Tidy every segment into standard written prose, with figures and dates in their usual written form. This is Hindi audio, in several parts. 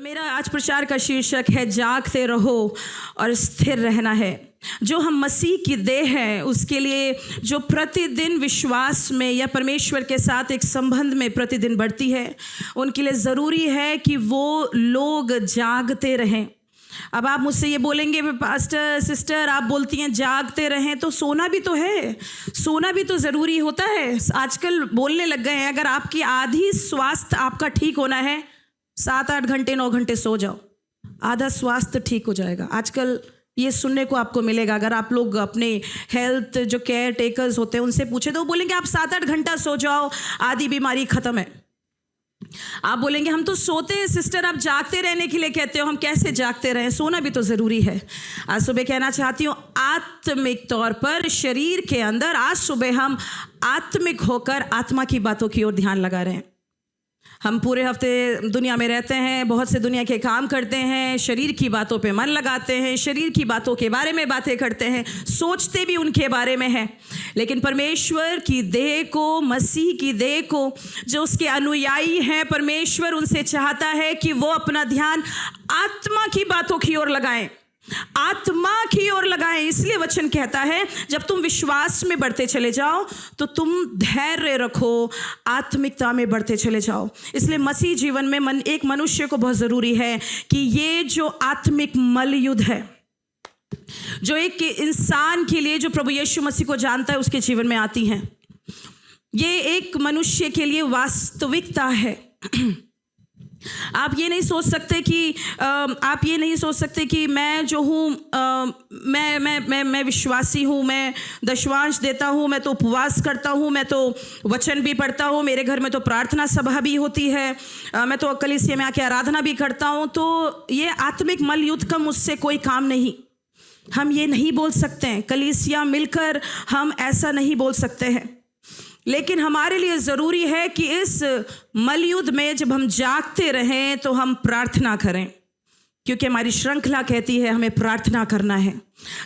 मेरा आज प्रचार का शीर्षक है जागते रहो और स्थिर रहना है। जो हम मसीह की देह है उसके लिए जो प्रतिदिन विश्वास में या परमेश्वर के साथ एक संबंध में प्रतिदिन बढ़ती है, उनके लिए ज़रूरी है कि वो लोग जागते रहें। अब आप मुझसे ये बोलेंगे पास्टर सिस्टर आप बोलती हैं जागते रहें, तो सोना भी तो है, सोना भी तो ज़रूरी होता है। आजकल बोलने लग गए हैं अगर आपकी आधी स्वास्थ्य आपका ठीक होना है 7-8 घंटे 9 घंटे सो जाओ, आधा स्वास्थ्य ठीक हो जाएगा। आजकल ये सुनने को आपको मिलेगा। अगर आप लोग अपने हेल्थ जो केयर टेकर्स होते हैं उनसे पूछे तो वो बोलेंगे आप 7-8 घंटा सो जाओ, आधी बीमारी ख़त्म है। आप बोलेंगे हम तो सोते हैं सिस्टर, आप जागते रहने के लिए कहते हो, हम कैसे जागते रहें, सोना भी तो ज़रूरी है। आज सुबह कहना चाहती हूँ आत्मिक तौर पर शरीर के अंदर आज सुबह हम आत्मिक होकर आत्मा की बातों की ओर ध्यान लगा रहे हैं। हम पूरे हफ्ते दुनिया में रहते हैं, बहुत से दुनिया के काम करते हैं, शरीर की बातों पे मन लगाते हैं, शरीर की बातों के बारे में बातें करते हैं, सोचते भी उनके बारे में हैं। लेकिन परमेश्वर की देह को, मसीह की देह को, जो उसके अनुयायी हैं, परमेश्वर उनसे चाहता है कि वो अपना ध्यान आत्मा की बातों की ओर लगाएं, आत्मा की ओर लगाएं। इसलिए वचन कहता है जब तुम विश्वास में बढ़ते चले जाओ तो तुम धैर्य रखो, आत्मिकता में बढ़ते चले जाओ। इसलिए मसीह जीवन में एक मनुष्य को बहुत ज़रूरी है कि ये जो आत्मिक मलयुद्ध है, जो एक इंसान के लिए जो प्रभु यीशु मसीह को जानता है उसके जीवन में आती हैं, ये एक मनुष्य के लिए वास्तविकता है। आप ये नहीं सोच सकते कि मैं जो हूँ मैं विश्वासी हूँ, मैं दशवांश देता हूँ, मैं तो उपवास करता हूँ, मैं तो वचन भी पढ़ता हूँ, मेरे घर में तो प्रार्थना सभा भी होती है, मैं तो कलीसिया में आके आराधना भी करता हूँ, तो ये आत्मिक मलयुद्ध का मुझसे कोई काम नहीं। हम ये नहीं बोल सकते हैं, कलीसिया मिलकर हम ऐसा नहीं बोल सकते हैं। लेकिन हमारे लिए ज़रूरी है कि इस मलयुद्ध में जब हम जागते रहें तो हम प्रार्थना करें, क्योंकि हमारी श्रृंखला कहती है हमें प्रार्थना करना है।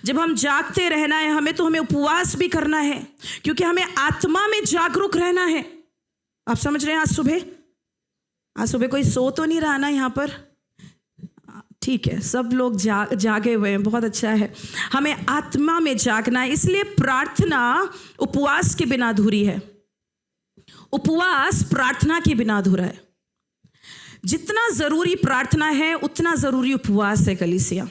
जब हम जागते रहना है हमें उपवास भी करना है, क्योंकि हमें आत्मा में जागरूक रहना है। आप समझ रहे हैं? आज सुबह कोई सो तो नहीं रहा ना यहाँ पर? ठीक है, सब लोग जागे हुए हैं, बहुत अच्छा है। हमें आत्मा में जागना है, इसलिए प्रार्थना उपवास के बिना अधूरी है, उपवास प्रार्थना के बिना अधूरा है। जितना ज़रूरी प्रार्थना है उतना ज़रूरी उपवास है कलीसिया।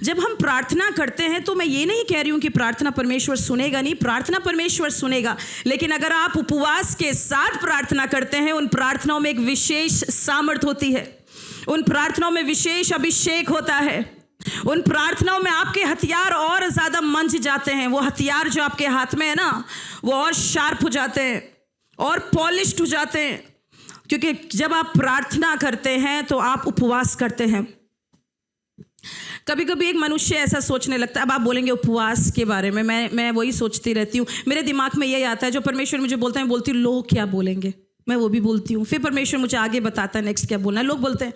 जब हम प्रार्थना करते हैं तो मैं ये नहीं कह रही हूँ कि प्रार्थना परमेश्वर सुनेगा नहीं, प्रार्थना परमेश्वर सुनेगा। लेकिन अगर आप उपवास के साथ प्रार्थना करते हैं, उन प्रार्थनाओं में एक विशेष सामर्थ होती है, उन प्रार्थनाओं में विशेष अभिषेक होता है, उन प्रार्थनाओं में आपके हथियार और ज़्यादा मंच जाते हैं। वो हथियार जो आपके हाथ में है ना, वो और शार्प हो जाते हैं और पॉलिश्ड हो जाते हैं, क्योंकि जब आप प्रार्थना करते हैं तो आप उपवास करते हैं। कभी कभी एक मनुष्य ऐसा सोचने लगता है, अब आप बोलेंगे उपवास के बारे में, मैं वही सोचती रहती हूँ, मेरे दिमाग में यही आता है जो परमेश्वर मुझे बोलते हैं, बोलती हूँ लोग क्या बोलेंगे, मैं वो भी बोलती हूँ। फिर परमेश्वर मुझे आगे बताता है नेक्स्ट क्या बोलना है। लोग बोलते हैं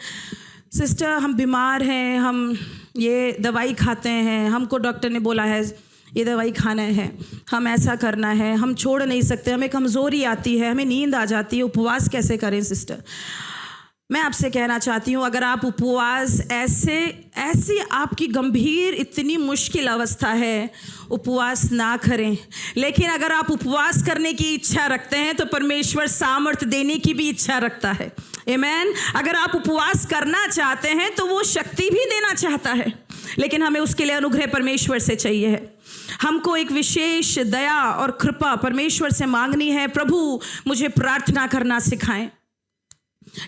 सिस्टर हम बीमार हैं, हम ये दवाई खाते हैं, हमको डॉक्टर ने बोला है ये दवाई खाना है, हम ऐसा करना है, हम छोड़ नहीं सकते, हमें कमज़ोरी आती है, हमें नींद आ जाती है, उपवास कैसे करें सिस्टर? मैं आपसे कहना चाहती हूँ अगर आप उपवास ऐसी आपकी गंभीर इतनी मुश्किल अवस्था है, उपवास ना करें। लेकिन अगर आप उपवास करने की इच्छा रखते हैं तो परमेश्वर सामर्थ्य देने की भी इच्छा रखता है। आमीन। अगर आप उपवास करना चाहते हैं तो वो शक्ति भी देना चाहता है, लेकिन हमें उसके लिए अनुग्रह परमेश्वर से चाहिए है। हमको एक विशेष दया और कृपा परमेश्वर से मांगनी है। प्रभु मुझे प्रार्थना करना सिखाएं।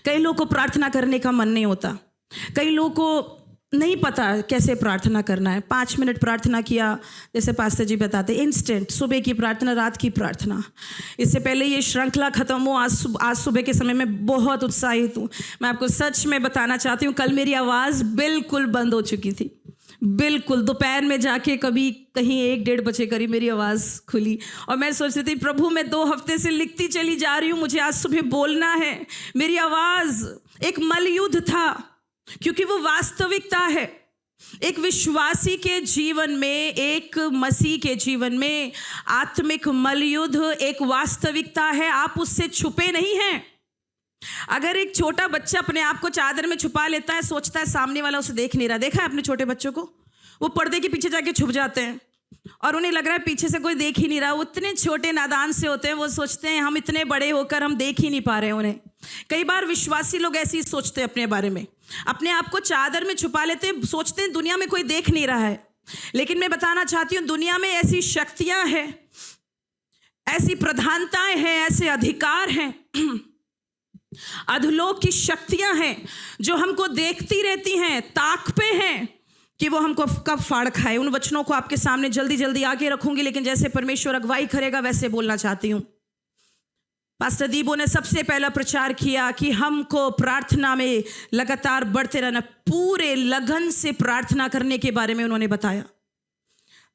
कई लोगों को प्रार्थना करने का मन नहीं होता, कई लोगों को नहीं पता कैसे प्रार्थना करना है। 5 मिनट प्रार्थना किया, जैसे पास्टर जी बताते इंस्टेंट, सुबह की प्रार्थना, रात की प्रार्थना। इससे पहले ये श्रृंखला ख़त्म हो, आज सुबह के समय में बहुत उत्साहित हूँ। मैं आपको सच में बताना चाहती हूँ, कल मेरी आवाज़ बिल्कुल बंद हो चुकी थी, बिल्कुल। दोपहर में जाके कभी कहीं 1-1:30 बजे करीब मेरी आवाज़ खुली और मैं सोच रही थी प्रभु मैं 2 हफ्ते से लिखती चली जा रही हूँ, मुझे आज सुबह बोलना है। मेरी आवाज़ एक मलयुद्ध था, क्योंकि वो वास्तविकता है। एक विश्वासी के जीवन में, एक मसीह के जीवन में आत्मिक मलयुद्ध एक वास्तविकता है, आप उससे छुपे नहीं हैं। अगर एक छोटा बच्चा अपने आप को चादर में छुपा लेता है, सोचता है सामने वाला उसे देख नहीं रहा, देखा है अपने छोटे बच्चों को, वो पर्दे के पीछे जाके छुप जाते हैं और उन्हें लग रहा है पीछे से कोई देख ही नहीं रहा। वो इतने छोटे नादान से होते हैं, वो सोचते हैं हम इतने बड़े होकर हम देख ही नहीं पा रहे हैं उन्हें। कई बार विश्वासी लोग ऐसे ही सोचते हैं अपने बारे में, अपने आप को चादर में छुपा लेते हैं, सोचते हैं दुनिया में कोई देख नहीं रहा है। लेकिन मैं बताना चाहती हूँ, दुनिया में ऐसी शक्तियां हैं, ऐसी प्रधानताएं हैं, ऐसे अधिकार हैं, अधोलोक की शक्तियां हैं जो हमको देखती रहती हैं, ताक पे हैं कि वो हमको कब फाड़ खाए। उन वचनों को आपके सामने जल्दी जल्दी आगे रखूंगी, लेकिन जैसे परमेश्वर अगुवाई करेगा वैसे बोलना चाहती हूँ। पास्टर दीबो ने सबसे पहला प्रचार किया कि हमको प्रार्थना में लगातार बढ़ते रहना, पूरे लगन से प्रार्थना करने के बारे में उन्होंने बताया।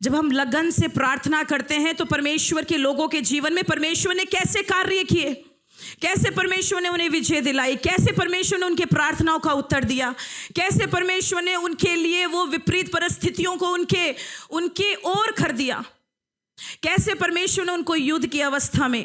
जब हम लगन से प्रार्थना करते हैं तो परमेश्वर के लोगों के जीवन में परमेश्वर ने कैसे कार्य किए, कैसे परमेश्वर ने उन्हें विजय दिलाई, कैसे परमेश्वर ने उनके प्रार्थनाओं का उत्तर दिया, कैसे परमेश्वर ने उनके लिए वो विपरीत परिस्थितियों को उनके ओर कर दिया, कैसे परमेश्वर ने उनको युद्ध की अवस्था में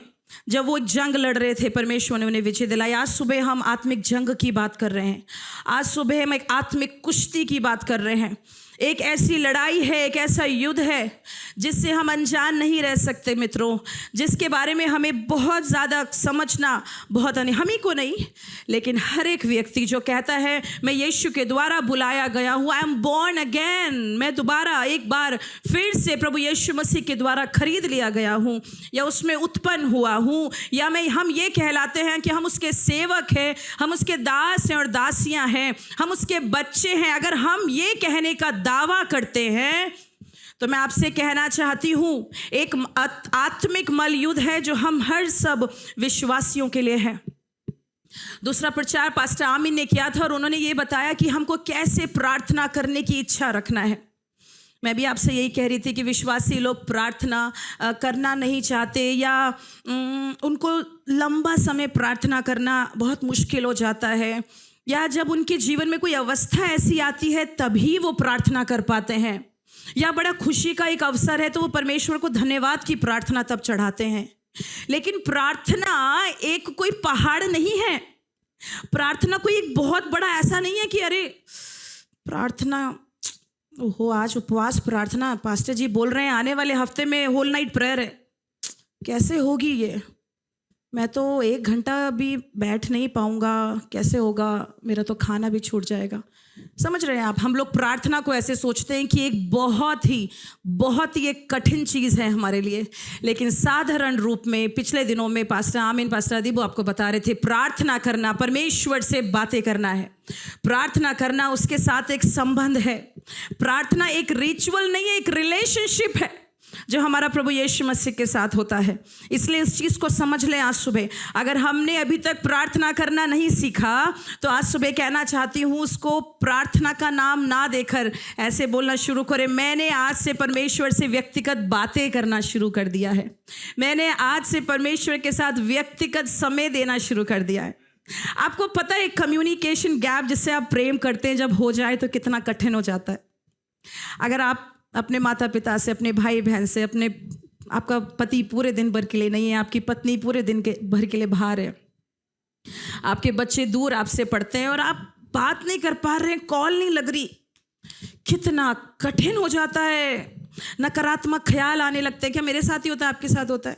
जब वो जंग लड़ रहे थे परमेश्वर ने उन्हें विजय दिलाई। आज सुबह हम आत्मिक जंग की बात कर रहे हैं, आज सुबह हम एक आत्मिक कुश्ती की बात कर रहे हैं। एक ऐसी लड़ाई है, एक ऐसा युद्ध है जिससे हम अनजान नहीं रह सकते मित्रों, जिसके बारे में हमें बहुत ज़्यादा समझना बहुत हम ही को नहीं, लेकिन हर एक व्यक्ति जो कहता है मैं यीशु के द्वारा बुलाया गया हूँ, आई एम बॉर्न अगेन, मैं दोबारा एक बार फिर से प्रभु यीशु मसीह के द्वारा खरीद लिया गया हूँ, या उसमें उत्पन्न हुआ हूँ, या हम ये कहलाते हैं कि हम उसके सेवक हैं, हम उसके दास हैं और दासियाँ हैं, हम उसके बच्चे हैं। अगर हम ये कहने का दावा करते हैं तो मैं आपसे कहना चाहती हूं, एक आत्मिक मल युद्ध है जो हम हर सब विश्वासियों के लिए है। दूसरा प्रचार पास्टर आमीन ने किया था और उन्होंने ये बताया कि हमको कैसे प्रार्थना करने की इच्छा रखना है। मैं भी आपसे यही कह रही थी कि विश्वासी लोग प्रार्थना करना नहीं चाहते, या उनको लंबा समय प्रार्थना करना बहुत मुश्किल हो जाता है, या जब उनके जीवन में कोई अवस्था ऐसी आती है तभी वो प्रार्थना कर पाते हैं, या बड़ा खुशी का एक अवसर है तो वो परमेश्वर को धन्यवाद की प्रार्थना तब चढ़ाते हैं। लेकिन प्रार्थना एक कोई पहाड़ नहीं है, प्रार्थना कोई एक बहुत बड़ा ऐसा नहीं है कि अरे प्रार्थना, ओहो आज उपवास प्रार्थना, पास्टर जी बोल रहे हैं आने वाले हफ्ते में होल नाइट प्रेयर है, कैसे होगी ये, मैं तो 1 घंटा भी बैठ नहीं पाऊंगा, कैसे होगा, मेरा तो खाना भी छूट जाएगा। समझ रहे हैं आप, हम लोग प्रार्थना को ऐसे सोचते हैं कि एक बहुत ही एक कठिन चीज़ है हमारे लिए। लेकिन साधारण रूप में पिछले दिनों में पास्टर आमीन, पास्टर अदीब आपको बता रहे थे, प्रार्थना करना परमेश्वर से बातें करना है, प्रार्थना करना उसके साथ एक संबंध है। प्रार्थना एक रिचुअल नहीं है, एक रिलेशनशिप है जो हमारा प्रभु यीशु मसीह के साथ होता है। इसलिए इस चीज़ को समझ लें आज सुबह। अगर हमने अभी तक प्रार्थना करना नहीं सीखा तो आज सुबह कहना चाहती हूँ, उसको प्रार्थना का नाम ना देकर ऐसे बोलना शुरू करें, मैंने आज से परमेश्वर से व्यक्तिगत बातें करना शुरू कर दिया है, मैंने आज से परमेश्वर के साथ व्यक्तिगत समय देना शुरू कर दिया है। आपको पता है कम्युनिकेशन गैप जिससे आप प्रेम करते हैं जब हो जाए तो कितना कठिन हो जाता है। अगर आप अपने माता पिता से, अपने भाई बहन से, आपका पति पूरे दिन भर के लिए नहीं है, आपकी पत्नी पूरे दिन के भर के लिए बाहर है, आपके बच्चे दूर आपसे पढ़ते हैं और आप बात नहीं कर पा रहे हैं, कॉल नहीं लग रही, कितना कठिन हो जाता है। नकारात्मक ख्याल आने लगते हैं, क्या मेरे साथ ही होता है, आपके साथ होता है,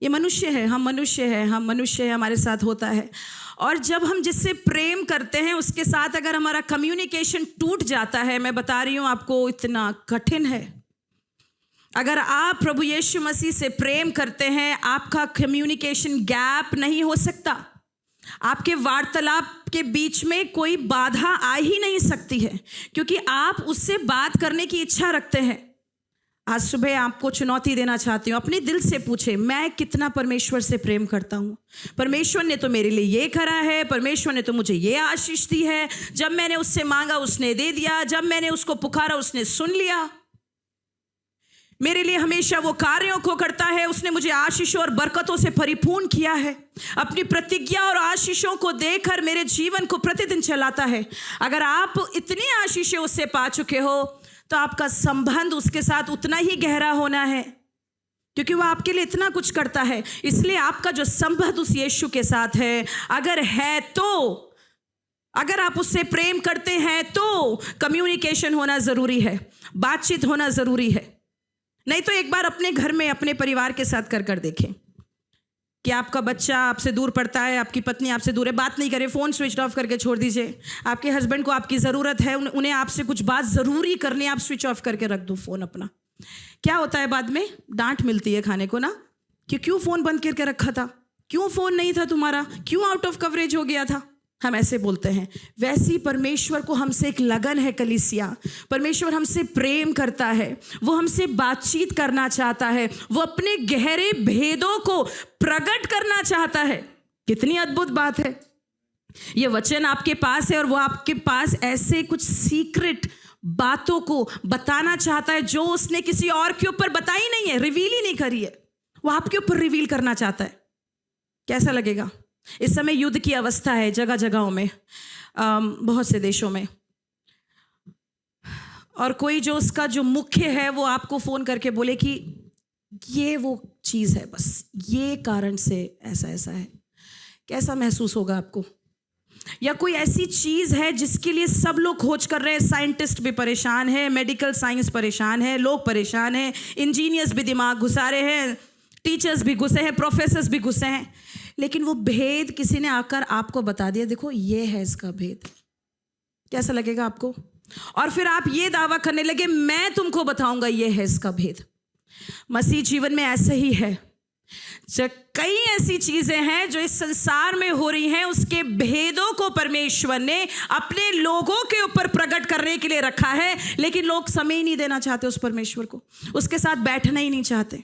ये मनुष्य है, हम मनुष्य हैं, हमारे साथ होता है। और जब हम जिससे प्रेम करते हैं उसके साथ अगर हमारा कम्युनिकेशन टूट जाता है, मैं बता रही हूँ आपको, इतना कठिन है। अगर आप प्रभु यीशु मसीह से प्रेम करते हैं, आपका कम्युनिकेशन गैप नहीं हो सकता, आपके वार्तालाप के बीच में कोई बाधा आ ही नहीं सकती है, क्योंकि आप उससे बात करने की इच्छा रखते हैं। आज सुबह आपको चुनौती देना चाहती हूँ, अपने दिल से पूछे, मैं कितना परमेश्वर से प्रेम करता हूँ। परमेश्वर ने तो मेरे लिए ये करा है, परमेश्वर ने तो मुझे ये आशीष दी है, जब मैंने उससे मांगा उसने दे दिया, जब मैंने उसको पुकारा उसने सुन लिया, मेरे लिए हमेशा वो कार्यों को करता है, उसने मुझे आशीषों और बरकतों से परिपूर्ण किया है, अपनी प्रतिज्ञा और आशीषों को देकर मेरे जीवन को प्रतिदिन चलाता है। अगर आप इतनी आशीषें उससे पा चुके हो तो आपका संबंध उसके साथ उतना ही गहरा होना है क्योंकि वो आपके लिए इतना कुछ करता है। इसलिए आपका जो संबंध उस यीशु के साथ है, अगर है तो, अगर आप उससे प्रेम करते हैं तो कम्युनिकेशन होना ज़रूरी है, बातचीत होना ज़रूरी है। नहीं तो एक बार अपने घर में अपने परिवार के साथ कर देखें कि आपका बच्चा आपसे दूर पड़ता है, आपकी पत्नी आपसे दूर है, बात नहीं करे, फ़ोन स्विच ऑफ करके छोड़ दीजिए। आपके हस्बैंड को आपकी ज़रूरत है, उन्हें आपसे कुछ बात ज़रूरी करनी है, आप स्विच ऑफ करके रख दो फ़ोन अपना। क्या होता है बाद में? डांट मिलती है खाने को ना, कि क्यों फ़ोन बंद करके रखा था, क्यों फ़ोन नहीं था तुम्हारा, क्यों आउट ऑफ कवरेज हो गया था। हम ऐसे बोलते हैं। वैसी परमेश्वर को हमसे एक लगन है कलीसिया। परमेश्वर हमसे प्रेम करता है, वो हमसे बातचीत करना चाहता है, वो अपने गहरे भेदों को प्रकट करना चाहता है। कितनी अद्भुत बात है। ये वचन आपके पास है और वो आपके पास ऐसे कुछ सीक्रेट बातों को बताना चाहता है जो उसने किसी और के ऊपर बताई नहीं है, रिवील ही नहीं करी है, वो आपके ऊपर रिवील करना चाहता है। कैसा लगेगा? इस समय युद्ध की अवस्था है जगह जगहों में, बहुत से देशों में, और कोई जो उसका जो मुख्य है वो आपको फ़ोन करके बोले कि ये वो चीज़ है, बस ये कारण से ऐसा ऐसा है। कैसा महसूस होगा आपको? या कोई ऐसी चीज़ है जिसके लिए सब लोग खोज कर रहे हैं, साइंटिस्ट भी परेशान है, मेडिकल साइंस परेशान है, लोग परेशान हैं, इंजीनियर्स भी दिमाग घुसा रहे हैं, टीचर्स भी घुसे हैं, प्रोफेसर्स भी घुसे हैं, लेकिन वो भेद किसी ने आकर आपको बता दिया, देखो ये है इसका भेद। कैसा लगेगा आपको? और फिर आप ये दावा करने लगे, मैं तुमको बताऊंगा ये है इसका भेद। मसीह जीवन में ऐसे ही है। कई ऐसी चीजें हैं जो इस संसार में हो रही हैं, उसके भेदों को परमेश्वर ने अपने लोगों के ऊपर प्रकट करने के लिए रखा है, लेकिन लोग समय ही नहीं देना चाहते उस परमेश्वर को, उसके साथ बैठना ही नहीं चाहते,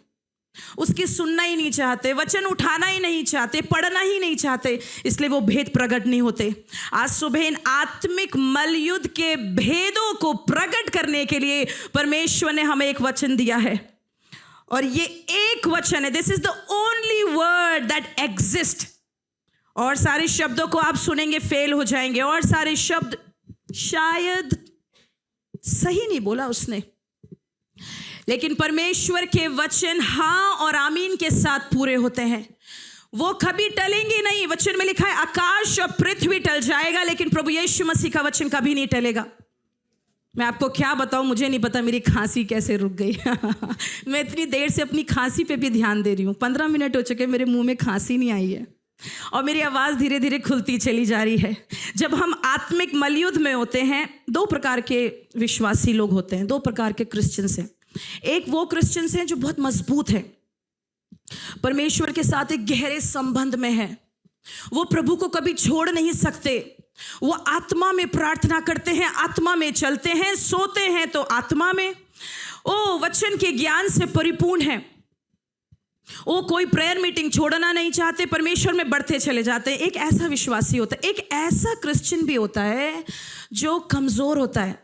उसकी सुनना ही नहीं चाहते, वचन उठाना ही नहीं चाहते, पढ़ना ही नहीं चाहते, इसलिए वो भेद प्रकट नहीं होते। आज सुबह इन आत्मिक मलयुद्ध के भेदों को प्रकट करने के लिए परमेश्वर ने हमें एक वचन दिया है, और ये एक वचन है, this is the only word that exist. और सारे शब्दों को आप सुनेंगे फेल हो जाएंगे, और सारे शब्द शायद सही नहीं बोला उसने, लेकिन परमेश्वर के वचन हाँ और आमीन के साथ पूरे होते हैं। वो कभी टलेंगे नहीं। वचन में लिखा है आकाश और पृथ्वी टल जाएगा, लेकिन प्रभु यीशु मसीह का वचन कभी नहीं टलेगा। मैं आपको क्या बताऊं, मुझे नहीं पता मेरी खांसी कैसे रुक गई। मैं इतनी देर से अपनी खांसी पे भी ध्यान दे रही हूँ। 15 मिनट हो चुके, मेरे मुंह में खांसी नहीं आई है और मेरी आवाज़ धीरे धीरे खुलती चली जा रही है। जब हम आत्मिक मलयुद्ध में होते हैं, 2 प्रकार के विश्वासी लोग होते हैं, 2 प्रकार के क्रिश्चियंस हैं। एक वो क्रिश्चियंस हैं जो बहुत मजबूत है, परमेश्वर के साथ एक गहरे संबंध में है, वो प्रभु को कभी छोड़ नहीं सकते, वो आत्मा में प्रार्थना करते हैं, आत्मा में चलते हैं, सोते हैं तो आत्मा में, ओ वचन के ज्ञान से परिपूर्ण है, वो कोई प्रेयर मीटिंग छोड़ना नहीं चाहते, परमेश्वर में बढ़ते चले जाते हैं। एक ऐसा विश्वासी होता है। एक ऐसा क्रिश्चियन भी होता है जो कमज़ोर होता है,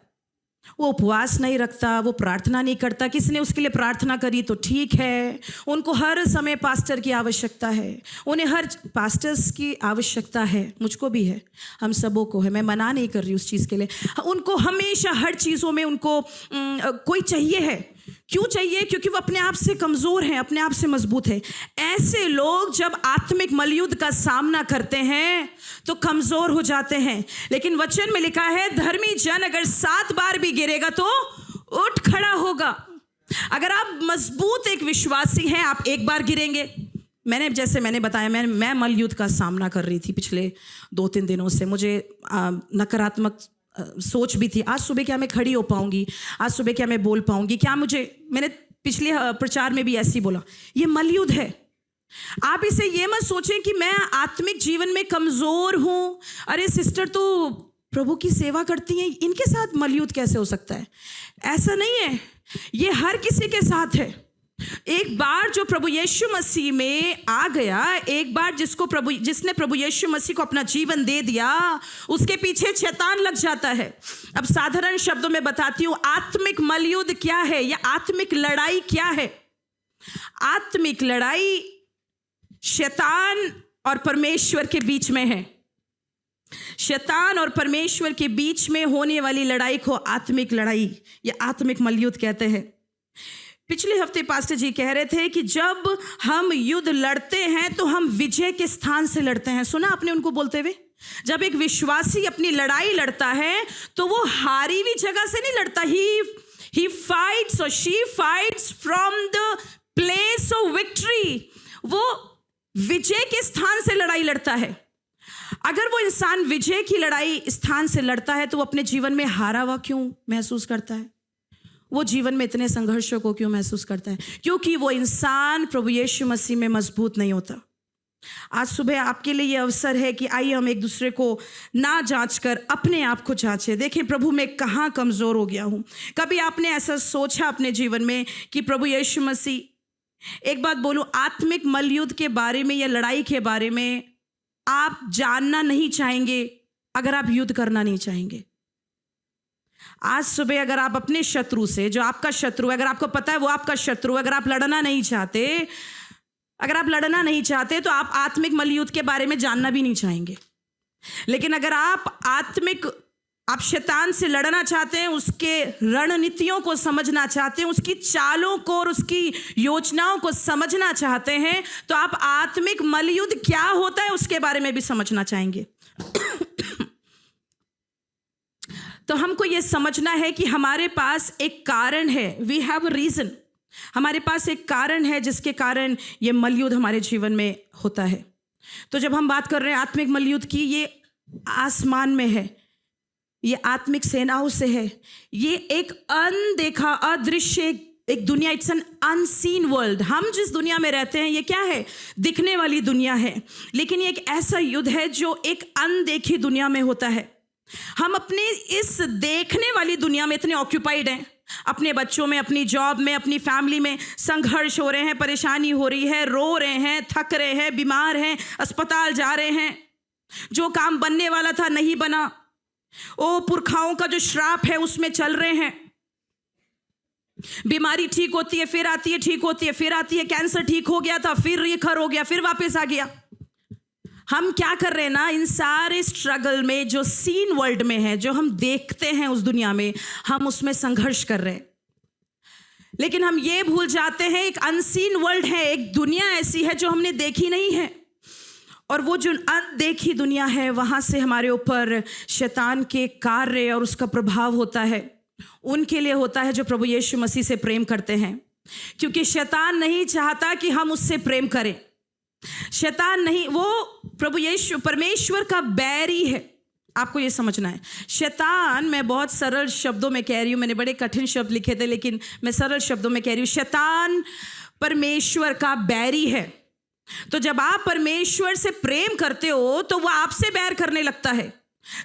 वो उपवास नहीं रखता, वो प्रार्थना नहीं करता, किसी ने उसके लिए प्रार्थना करी तो ठीक है, उनको हर समय पास्टर की आवश्यकता है, उन्हें हर पास्टर्स की आवश्यकता है, मुझको भी है, हम सबों को है, मैं मना नहीं कर रही उस चीज़ के लिए। उनको हमेशा हर चीज़ों में उनको कोई चाहिए है। क्यों चाहिए? क्योंकि वो अपने आप से कमज़ोर हैं, अपने आप से मजबूत है। ऐसे लोग जब आत्मिक मलयुद्ध का सामना करते हैं तो कमज़ोर हो जाते हैं, लेकिन वचन में लिखा है धर्मी जन अगर 7 बार भी गिरेगा तो उठ खड़ा होगा। अगर आप मजबूत एक विश्वासी हैं, आप एक बार गिरेंगे। मैंने बताया, मैं मलयुद्ध का सामना कर रही थी पिछले 2-3 दिनों से। मुझे नकारात्मक सोच भी थी, आज सुबह क्या मैं खड़ी हो पाऊंगी, आज सुबह क्या मैं बोल पाऊंगी, क्या मैंने पिछले प्रचार में भी ऐसे ही बोला, ये मलयुद्ध है। आप इसे ये मत सोचें कि मैं आत्मिक जीवन में कमज़ोर हूँ, अरे सिस्टर तो प्रभु की सेवा करती हैं, इनके साथ मलयुद्ध कैसे हो सकता है। ऐसा नहीं है, ये हर किसी के साथ है। एक बार जो प्रभु यीशु मसीह में आ गया, एक बार जिसने प्रभु यीशु मसीह को अपना जीवन दे दिया, उसके पीछे शैतान लग जाता है। अब साधारण शब्दों में बताती हूँ, आत्मिक मलयुद्ध क्या है या आत्मिक लड़ाई क्या है। आत्मिक लड़ाई शैतान और परमेश्वर के बीच में है। शैतान और परमेश्वर के बीच में होने वाली लड़ाई को आत्मिक लड़ाई या आत्मिक मलयुद्ध कहते हैं। पिछले हफ्ते पास्टर जी कह रहे थे कि जब हम युद्ध लड़ते हैं तो हम विजय के स्थान से लड़ते हैं। सुना आपने उनको बोलते हुए? जब एक विश्वासी अपनी लड़ाई लड़ता है तो वो हारी हुई जगह से नहीं लड़ता। ही फाइट्स और she fights from the place of victory. वो विजय के स्थान से लड़ाई लड़ता है। अगर वो इंसान विजय की लड़ाई स्थान से लड़ता है तो वो अपने जीवन में हारा हुआ क्यों महसूस करता है? वो जीवन में इतने संघर्षों को क्यों महसूस करता है? क्योंकि वो इंसान प्रभु यीशु मसीह में मजबूत नहीं होता। आज सुबह आपके लिए ये अवसर है कि आइए हम एक दूसरे को ना जांच कर अपने आप को जांचें। देखें प्रभु मैं कहाँ कमज़ोर हो गया हूँ। कभी आपने ऐसा सोचा अपने जीवन में कि प्रभु यीशु मसीह, एक बात बोलूँ, आत्मिक मल्लयुद्ध के बारे में या लड़ाई के बारे में आप जानना नहीं चाहेंगे अगर आप युद्ध करना नहीं चाहेंगे। आज सुबह अगर आप अपने शत्रु से, जो आपका शत्रु है, अगर आपको पता है वो आपका शत्रु, अगर आप लड़ना नहीं चाहते तो आप आत्मिक मल्लयुद्ध के बारे में जानना भी नहीं चाहेंगे। लेकिन अगर आप शैतान से लड़ना चाहते हैं, उसके रणनीतियों को समझना चाहते हैं, उसकी चालों को और उसकी योजनाओं को समझना चाहते हैं, तो आप आत्मिक मल्लयुद्ध क्या होता है उसके बारे में भी समझना चाहेंगे। तो हमको ये समझना है कि हमारे पास एक कारण है। We have a reason. हमारे पास एक कारण है जिसके कारण ये मल्लयुद्ध हमारे जीवन में होता है। तो जब हम बात कर रहे हैं आत्मिक मल्लयुद्ध की, ये आसमान में है, ये आत्मिक सेनाओं से है, ये एक अनदेखा अदृश्य एक दुनिया, इट्स एन अनसीन वर्ल्ड। हम जिस दुनिया में रहते हैं ये क्या है? दिखने वाली दुनिया है, लेकिन ये एक ऐसा युद्ध है जो एक अनदेखी दुनिया में होता है। हम अपने इस देखने वाली दुनिया में इतने ऑक्यूपाइड हैं, अपने बच्चों में, अपनी जॉब में, अपनी फैमिली में संघर्ष हो रहे हैं, परेशानी हो रही है, रो रहे हैं, थक रहे हैं, बीमार हैं, अस्पताल जा रहे हैं, जो काम बनने वाला था नहीं बना, ओ पुरखाओं का जो श्राप है उसमें चल रहे हैं। बीमारी ठीक होती है फिर आती है, ठीक होती है फिर आती है। कैंसर ठीक हो गया था, फिर रिकवर हो गया, फिर वापस आ गया। हम क्या कर रहे हैं ना, इन सारे स्ट्रगल में, जो सीन वर्ल्ड में है, जो हम देखते हैं उस दुनिया में, हम उसमें संघर्ष कर रहे हैं। लेकिन हम ये भूल जाते हैं एक अनसीन वर्ल्ड है, एक दुनिया ऐसी है जो हमने देखी नहीं है, और वो जो अनदेखी दुनिया है वहाँ से हमारे ऊपर शैतान के कार्य और उसका प्रभाव होता है। उनके लिए होता है जो प्रभु यीशु मसीह से प्रेम करते हैं, क्योंकि शैतान नहीं चाहता कि हम उससे प्रेम करें। शैतान नहीं, वो प्रभु यीशु परमेश्वर का बैरी है। आपको ये समझना है। शैतान, मैं बहुत सरल शब्दों में कह रही हूँ, मैंने बड़े कठिन शब्द लिखे थे लेकिन मैं सरल शब्दों में कह रही हूँ। शैतान परमेश्वर का बैरी है। तो जब आप परमेश्वर से प्रेम करते हो तो वह आपसे बैर करने लगता है।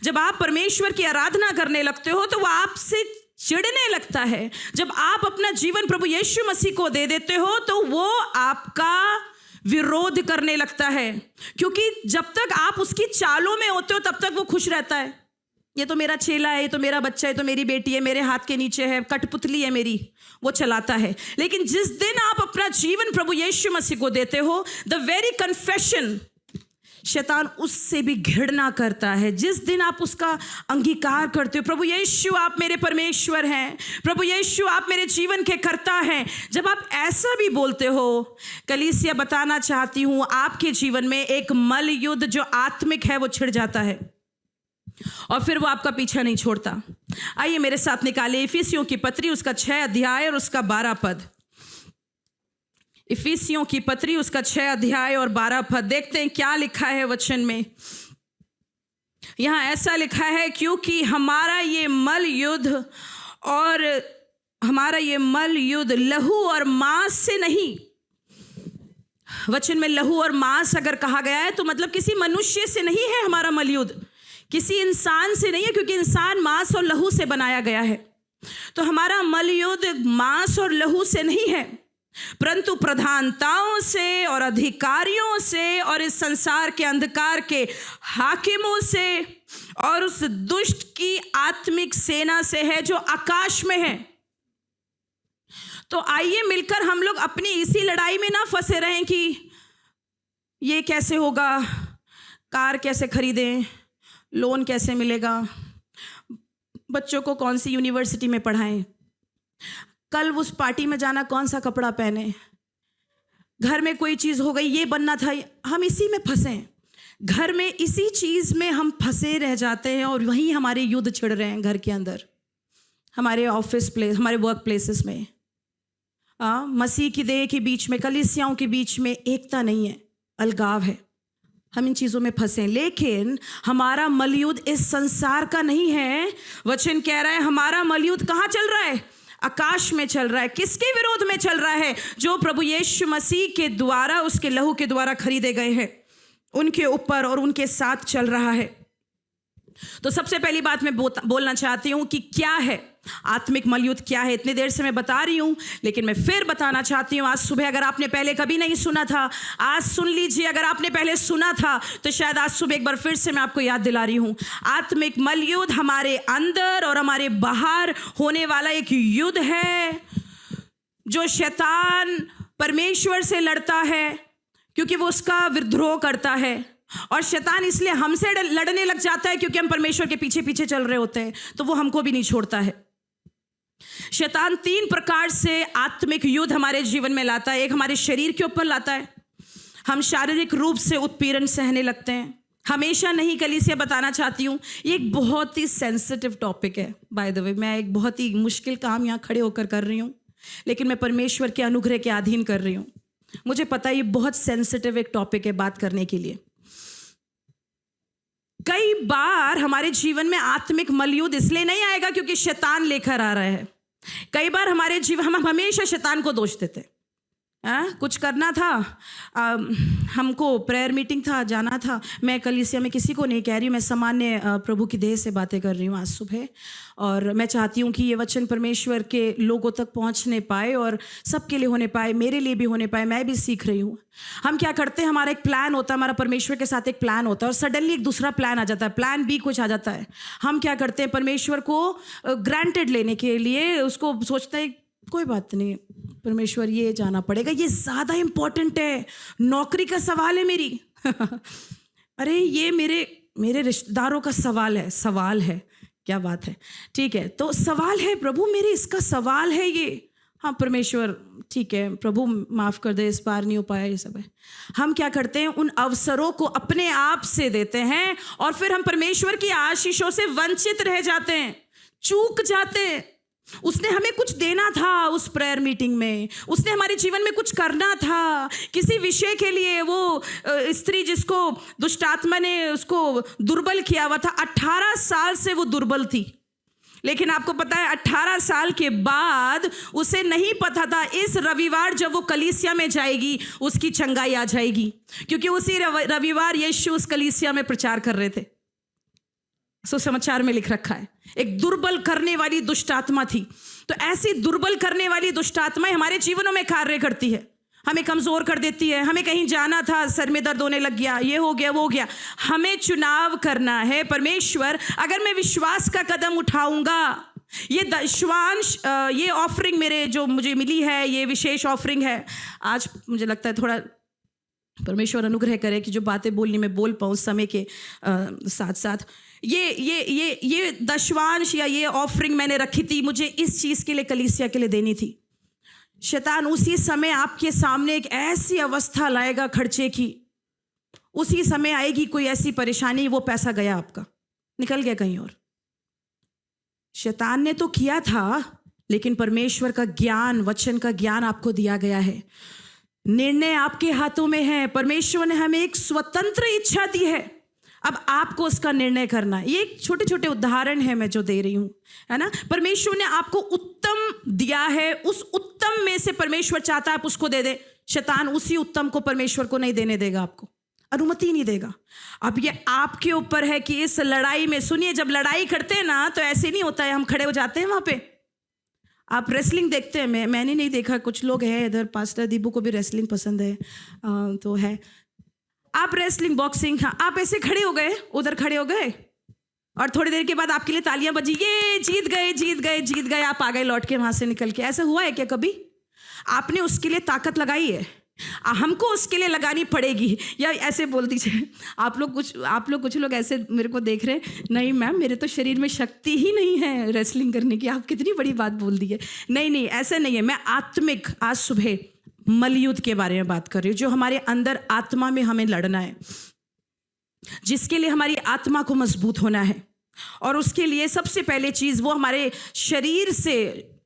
जब आप परमेश्वर की आराधना करने लगते हो तो वह आपसे चिढ़ने लगता है। जब आप अपना जीवन प्रभु यीशु मसीह को दे देते हो तो वो आपका विरोध करने लगता है, क्योंकि जब तक आप उसकी चालों में होते हो तब तक वो खुश रहता है। ये तो मेरा चेला है, ये तो मेरा बच्चा है, तो मेरी बेटी है, मेरे हाथ के नीचे है, कठपुतली है मेरी, वो चलाता है। लेकिन जिस दिन आप अपना जीवन प्रभु यीशु मसीह को देते हो, द वेरी कन्फेशन, शैतान उससे भी घृणा करता है। जिस दिन आप उसका अंगीकार करते हो, प्रभु यीशु आप मेरे परमेश्वर हैं, प्रभु यीशु आप मेरे जीवन के कर्ता हैं, जब आप ऐसा भी बोलते हो, कलीसिया बताना चाहती हूँ, आपके जीवन में एक मल्लयुद्ध जो आत्मिक है वो छिड़ जाता है और फिर वो आपका पीछा नहीं छोड़ता। आइए मेरे साथ निकालिए इफिसियों की पत्री, उसका 6 अध्याय और उसका 12 पद। इफिसियों की पत्री, उसका 6 अध्याय और 12 पद। देखते हैं क्या लिखा है वचन में। यहाँ ऐसा लिखा है, क्योंकि हमारा ये मल युद्ध लहू और मांस से नहीं। वचन में लहू और मांस अगर कहा गया है तो मतलब किसी मनुष्य से नहीं है हमारा मल युद्ध, किसी इंसान से नहीं है, क्योंकि इंसान मांस और लहू से बनाया गया है। तो हमारा मल युद्ध मांस और लहू से नहीं है, परंतु प्रधानताओं से और अधिकारियों से और इस संसार के अंधकार के हाकिमों से और उस दुष्ट की आत्मिक सेना से है जो आकाश में है। तो आइए मिलकर हम लोग अपनी इसी लड़ाई में ना फंसे रहें कि ये कैसे होगा, कार कैसे खरीदें, लोन कैसे मिलेगा, बच्चों को कौन सी यूनिवर्सिटी में पढ़ाएं। कल उस पार्टी में जाना, कौन सा कपड़ा पहने, घर में कोई चीज़ हो गई, ये बनना था। हम इसी में फंसे हैं, घर में इसी चीज़ में हम फंसे रह जाते हैं और वहीं हमारे युद्ध छिड़ रहे हैं घर के अंदर, हमारे ऑफिस प्लेस, हमारे वर्क प्लेसेस में। मसीह की देह के बीच में, कलीसियाओं के बीच में एकता नहीं है, अलगाव है। हम इन चीज़ों में फंसे। लेकिन हमारा मलयुद्ध इस संसार का नहीं है। वचन कह रहा है हमारा मलयुद्ध कहाँ चल रहा है? आकाश में चल रहा है। किसके विरोध में चल रहा है? जो प्रभु यीशु मसीह के द्वारा, उसके लहू के द्वारा खरीदे गए हैं, उनके ऊपर और उनके साथ चल रहा है। तो सबसे पहली बात मैं बोलना चाहती हूँ कि क्या है आत्मिक मलयुद्ध, क्या है। इतनी देर से मैं बता रही हूँ, लेकिन मैं फिर बताना चाहती हूँ। आज सुबह अगर आपने पहले कभी नहीं सुना था, आज सुन लीजिए। अगर आपने पहले सुना था तो शायद आज सुबह एक बार फिर से मैं आपको याद दिला रही हूँ। आत्मिक मलयुद्ध हमारे अंदर और हमारे बाहर होने वाला एक युद्ध है, जो शैतान परमेश्वर से लड़ता है, क्योंकि वो उसका विद्रोह करता है। और शैतान इसलिए हमसे लड़ने लग जाता है क्योंकि हम परमेश्वर के पीछे पीछे चल रहे होते हैं, तो वो हमको भी नहीं छोड़ता है। शैतान 3 प्रकार से आत्मिक युद्ध हमारे जीवन में लाता है। एक हमारे शरीर के ऊपर लाता है, हम शारीरिक रूप से उत्पीड़न सहने लगते हैं। हमेशा नहीं, कलीसिया बताना चाहती हूँ, ये एक बहुत ही सेंसिटिव टॉपिक है। बाय द वे, मैं एक बहुत ही मुश्किल काम यहाँ खड़े होकर कर रही हूँ, लेकिन मैं परमेश्वर के अनुग्रह के अधीन कर रही हूँ। मुझे पता है ये बहुत सेंसिटिव एक टॉपिक है बात करने के लिए। कई बार हमारे जीवन में आत्मिक मलयुद्ध इसलिए नहीं आएगा क्योंकि शैतान लेकर आ रहा है। कई बार हमारे जीवन, हम हमेशा शैतान को दोष देते। कुछ करना था, हमको प्रेयर मीटिंग था, जाना था। मैं कलीसिया में किसी को नहीं कह रही हूँ, मैं सामान्य प्रभु की देह से बातें कर रही हूँ आज सुबह। और मैं चाहती हूँ कि ये वचन परमेश्वर के लोगों तक पहुँचने पाए और सबके लिए होने पाए, मेरे लिए भी होने पाए। मैं भी सीख रही हूँ। हम क्या करते हैं, हमारा एक प्लान होता है, हमारा परमेश्वर के साथ एक प्लान होता है, और सडनली एक दूसरा प्लान आ जाता है, प्लान बी कुछ आ जाता है। हम क्या करते हैं, परमेश्वर को ग्रांटेड लेने के लिए उसको सोचते हैं कोई बात नहीं, परमेश्वर ये जाना पड़ेगा, ये ज़्यादा इम्पोर्टेंट है, नौकरी का सवाल है मेरी अरे ये मेरे रिश्तेदारों का सवाल है। क्या बात है, ठीक है, तो सवाल है प्रभु, मेरे इसका सवाल है ये। हाँ परमेश्वर, ठीक है प्रभु माफ़ कर दे, इस बार नहीं हो पाया, ये सब है। हम क्या करते हैं, उन अवसरों को अपने आप से देते हैं और फिर हम परमेश्वर की आशीषों से वंचित रह जाते हैं, चूक जाते हैं। उसने हमें कुछ देना था उस प्रेयर मीटिंग में, उसने हमारे जीवन में कुछ करना था किसी विषय के लिए। वो स्त्री जिसको दुष्ट आत्मा ने उसको दुर्बल किया हुआ था, 18 साल से वो दुर्बल थी, लेकिन आपको पता है 18 साल के बाद उसे नहीं पता था इस रविवार जब वो कलीसिया में जाएगी उसकी चंगाई आ जाएगी, क्योंकि उसी रविवार यीशु उस कलीसिया में प्रचार कर रहे थे। सुसमाचार में लिख रखा है, एक दुर्बल करने वाली दुष्ट आत्मा थी। तो ऐसी दुर्बल करने वाली दुष्ट आत्माएं हमारे जीवनों में कार्य करती है, हमें कमज़ोर कर देती है। हमें कहीं जाना था, सर में दर्द होने लग गया, ये हो गया वो हो गया। हमें चुनाव करना है। परमेश्वर, अगर मैं विश्वास का कदम उठाऊंगा, ये दशवांश, ये ऑफरिंग मेरे जो मुझे मिली है, ये विशेष ऑफरिंग है। आज मुझे लगता है थोड़ा परमेश्वर अनुग्रह करे कि जो बातें बोलनी मैं बोल पाऊँ समय के साथ साथ। ये दशवांश या ये ऑफरिंग मैंने रखी थी, मुझे इस चीज़ के लिए, कलीसिया के लिए देनी थी। शैतान उसी समय आपके सामने एक ऐसी अवस्था लाएगा खर्चे की, उसी समय आएगी कोई ऐसी परेशानी, वो पैसा गया आपका, निकल गया कहीं और। शैतान ने तो किया था, लेकिन परमेश्वर का ज्ञान, वचन का ज्ञान आपको दिया गया है। निर्णय आपके हाथों में है। परमेश्वर ने हमें एक स्वतंत्र इच्छा दी है, अब आपको उसका निर्णय करना है। ये छोटे छोटे उदाहरण है मैं जो दे रही हूँ, है ना। परमेश्वर ने आपको उत्तम दिया है, उस उत्तम में से परमेश्वर चाहता है आप उसको दे दे। शैतान उसी उत्तम को परमेश्वर को नहीं देने देगा, आपको अनुमति नहीं देगा। अब ये आपके ऊपर है कि इस लड़ाई में, सुनिए, जब लड़ाई करते हैं ना तो ऐसे नहीं होता है हम खड़े हो जाते हैं वहाँ पे। आप रेसलिंग देखते हैं, मैंने नहीं देखा, कुछ लोग हैं इधर, पास्टर दीपू को भी रेसलिंग पसंद है, तो है। आप रेसलिंग, बॉक्सिंग, हाँ, आप ऐसे खड़े हो गए, उधर खड़े हो गए और थोड़ी देर के बाद आपके लिए तालियां बजी, ये जीत गए जीत गए जीत गए, आप आ गए लौट के वहाँ से निकल के। ऐसा हुआ है क्या कभी? आपने उसके लिए ताकत लगाई है, हमको उसके लिए लगानी पड़ेगी। या ऐसे बोल दीजिए, आप लोग कुछ लोग ऐसे मेरे को देख रहे हैं, नहीं मैम मेरे तो शरीर में शक्ति ही नहीं है रेसलिंग करने की, आप कितनी बड़ी बात बोल दी है। नहीं, ऐसा नहीं है। मैं आत्मिक, आज सुबह मलयुद्ध के बारे में बात कर रही हूँ, जो हमारे अंदर आत्मा में हमें लड़ना है, जिसके लिए हमारी आत्मा को मजबूत होना है। और उसके लिए सबसे पहले चीज़, वो हमारे शरीर से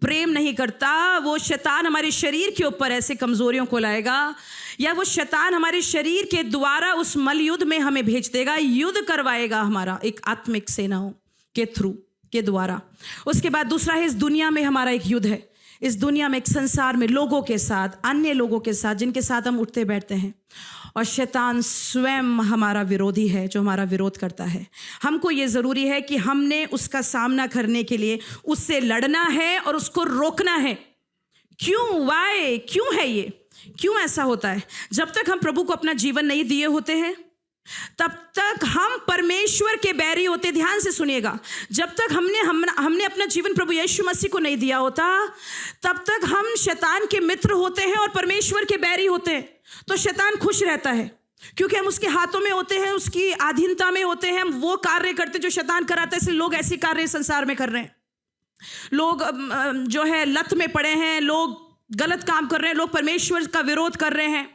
प्रेम नहीं करता। वो शैतान हमारे शरीर के ऊपर ऐसे कमजोरियों को लाएगा, या वो शैतान हमारे शरीर के द्वारा उस मलयुद्ध में हमें भेज देगा, युद्ध करवाएगा हमारा एक आत्मिक सेनाओं के थ्रू, के द्वारा। उसके बाद दूसरा है, इस दुनिया में हमारा एक युद्ध है। इस दुनिया में, एक संसार में, लोगों के साथ, अन्य लोगों के साथ, जिनके साथ हम उठते बैठते हैं। और शैतान स्वयं हमारा विरोधी है, जो हमारा विरोध करता है। हमको ये ज़रूरी है कि हमने उसका सामना करने के लिए उससे लड़ना है और उसको रोकना है। क्यों, वाई, क्यों है ये, क्यों ऐसा होता है? जब तक हम प्रभु को अपना जीवन नहीं दिए होते हैं, तब तक हम परमेश्वर के बैरी होते। ध्यान से सुनिएगा, जब तक हमने अपना जीवन प्रभु यीशु मसीह को नहीं दिया होता, तब तक हम शैतान के मित्र होते हैं और परमेश्वर के बैरी होते हैं। तो शैतान खुश रहता है, क्योंकि हम उसके हाथों में होते हैं, उसकी अधीनता में होते हैं। हम वो कार्य करते जो शैतान कराता है। इसलिए लोग ऐसे कार्य संसार में कर रहे हैं। लोग जो है लत में पड़े हैं, लोग गलत काम कर रहे हैं, लोग परमेश्वर का विरोध कर रहे हैं।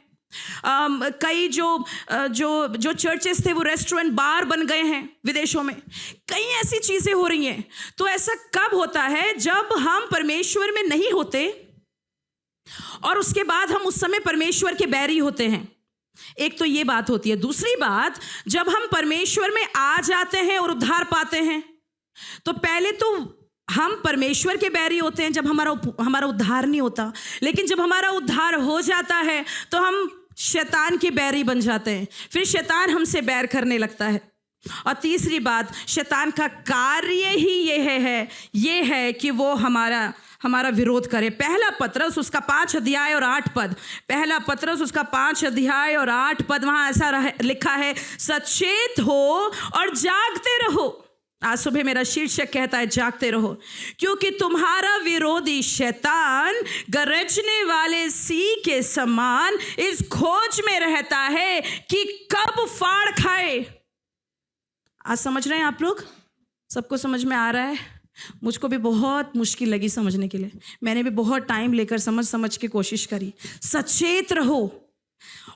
कई जो चर्चेस थे वो रेस्टोरेंट, बार बन गए हैं विदेशों में। कई ऐसी चीज़ें हो रही हैं। तो ऐसा कब होता है? जब हम परमेश्वर में नहीं होते और उसके बाद हम उस समय परमेश्वर के बैरी होते हैं। एक तो ये बात होती है। दूसरी बात, जब हम परमेश्वर में आ जाते हैं और उद्धार पाते हैं, तो पहले तो हम परमेश्वर के बैरी होते हैं जब हमारा उद्धार नहीं होता। लेकिन जब हमारा उद्धार हो जाता है तो हम शैतान के बैरी बन जाते हैं। फिर शैतान हमसे बैर करने लगता है। और तीसरी बात, शैतान का कार्य ही ये है कि वो हमारा विरोध करे। पहला पत्रस उसका 5 अध्याय और 8 पद, पहला पत्रस उसका 5 अध्याय और 8 पद, वहाँ ऐसा लिखा है, सचेत हो और जागते रहो। आज सुबह मेरा शीर्षक कहता है जागते रहो, क्योंकि तुम्हारा विरोधी शैतान गरजने वाले सिंह के समान इस खोज में रहता है कि कब फाड़ खाए। आज समझ रहे हैं आप लोग? सबको समझ में आ रहा है? मुझको भी बहुत मुश्किल लगी समझने के लिए। मैंने भी बहुत टाइम लेकर समझ के कोशिश करी। सचेत रहो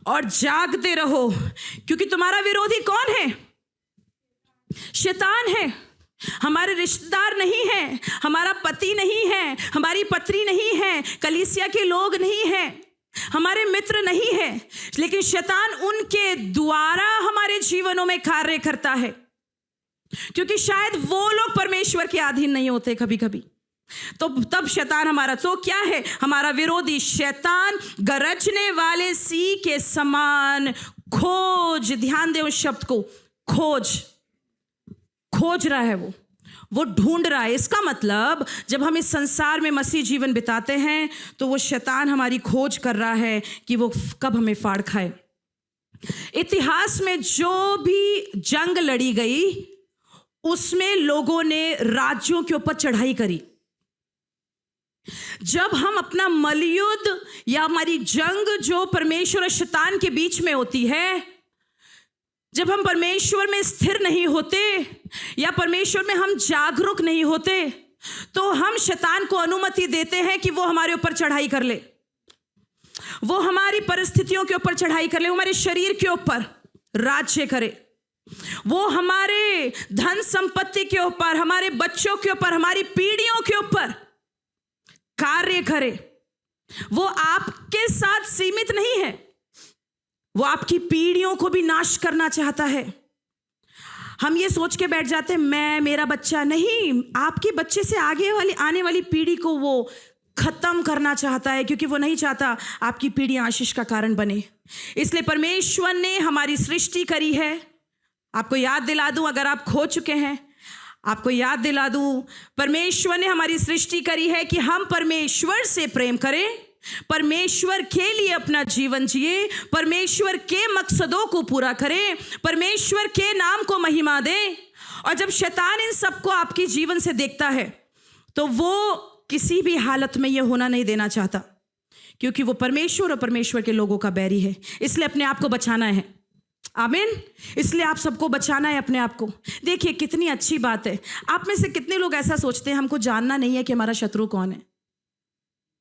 और जागते रहो, क्योंकि तुम्हारा विरोधी कौन है? शैतान है। हमारे रिश्तेदार नहीं है, हमारा पति नहीं है, हमारी पत्नी नहीं है, कलीसिया के लोग नहीं है, हमारे मित्र नहीं है, लेकिन शैतान उनके द्वारा हमारे जीवनों में कार्य करता है, क्योंकि शायद वो लोग परमेश्वर के अधीन नहीं होते कभी कभी। तो तब शैतान हमारा, तो क्या है? हमारा विरोधी शैतान गरजने वाले सिंह के समान खोज, ध्यान दे उस शब्द को, खोज रहा है। वो ढूंढ रहा है। इसका मतलब जब हम इस संसार में मसीह जीवन बिताते हैं तो वो शैतान हमारी खोज कर रहा है कि वो कब हमें फाड़ खाए। इतिहास में जो भी जंग लड़ी गई उसमें लोगों ने राज्यों के ऊपर चढ़ाई करी। जब हम अपना मलयुद्ध या हमारी जंग जो परमेश्वर और शैतान के बीच में होती है, जब हम परमेश्वर में स्थिर नहीं होते या परमेश्वर में हम जागरूक नहीं होते, तो हम शैतान को अनुमति देते हैं कि वो हमारे ऊपर चढ़ाई कर ले, वो हमारी परिस्थितियों के ऊपर चढ़ाई कर ले, वो हमारे शरीर के ऊपर राज्य करे, वो हमारे धन संपत्ति के ऊपर, हमारे बच्चों के ऊपर, हमारी पीढ़ियों के ऊपर कार्य करे। वो आपके साथ सीमित नहीं है, वो आपकी पीढ़ियों को भी नाश करना चाहता है। हम ये सोच के बैठ जाते हैं मेरा बच्चा नहीं, आपके बच्चे से आने वाली पीढ़ी को वो खत्म करना चाहता है, क्योंकि वो नहीं चाहता आपकी पीढ़ी आशीष का कारण बने। इसलिए परमेश्वर ने हमारी सृष्टि करी है। आपको याद दिला दूं, अगर आप खो चुके हैं, आपको याद दिला दूं, परमेश्वर ने हमारी सृष्टि करी है कि हम परमेश्वर से प्रेम करें, परमेश्वर के लिए अपना जीवन जिए, परमेश्वर के मकसदों को पूरा करें, परमेश्वर के नाम को महिमा दें। और जब शैतान इन सबको आपके जीवन से देखता है तो वो किसी भी हालत में ये होना नहीं देना चाहता, क्योंकि वो परमेश्वर और परमेश्वर के लोगों का बैरी है। इसलिए अपने आप को बचाना है। आमीन। इसलिए आप सबको बचाना है अपने आप को। देखिए कितनी अच्छी बात है। आप में से कितने लोग ऐसा सोचते हैं हमको जानना नहीं है कि हमारा शत्रु कौन है?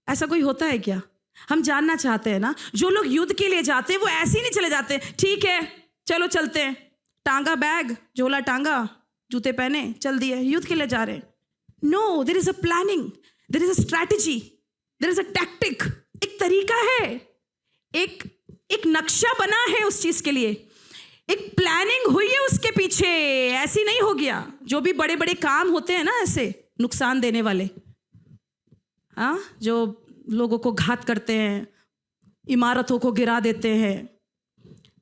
ऐसा कोई होता है क्या? हम जानना चाहते हैं ना। जो लोग युद्ध के लिए जाते हैं वो ऐसे ही नहीं चले जाते, ठीक है चलो चलते हैं, टांगा बैग, झोला टांगा, जूते पहने, चल दिए, युद्ध के लिए जा रहे हैं। No, there is a planning, there is a strategy, there is a tactic. एक तरीका है, एक नक्शा बना है उस चीज के लिए, एक प्लानिंग हुई है उसके पीछे। ऐसी नहीं हो गया। जो भी बड़े बड़े काम होते हैं ना ऐसे नुकसान देने वाले, हाँ, जो लोगों को घात करते हैं, इमारतों को गिरा देते हैं,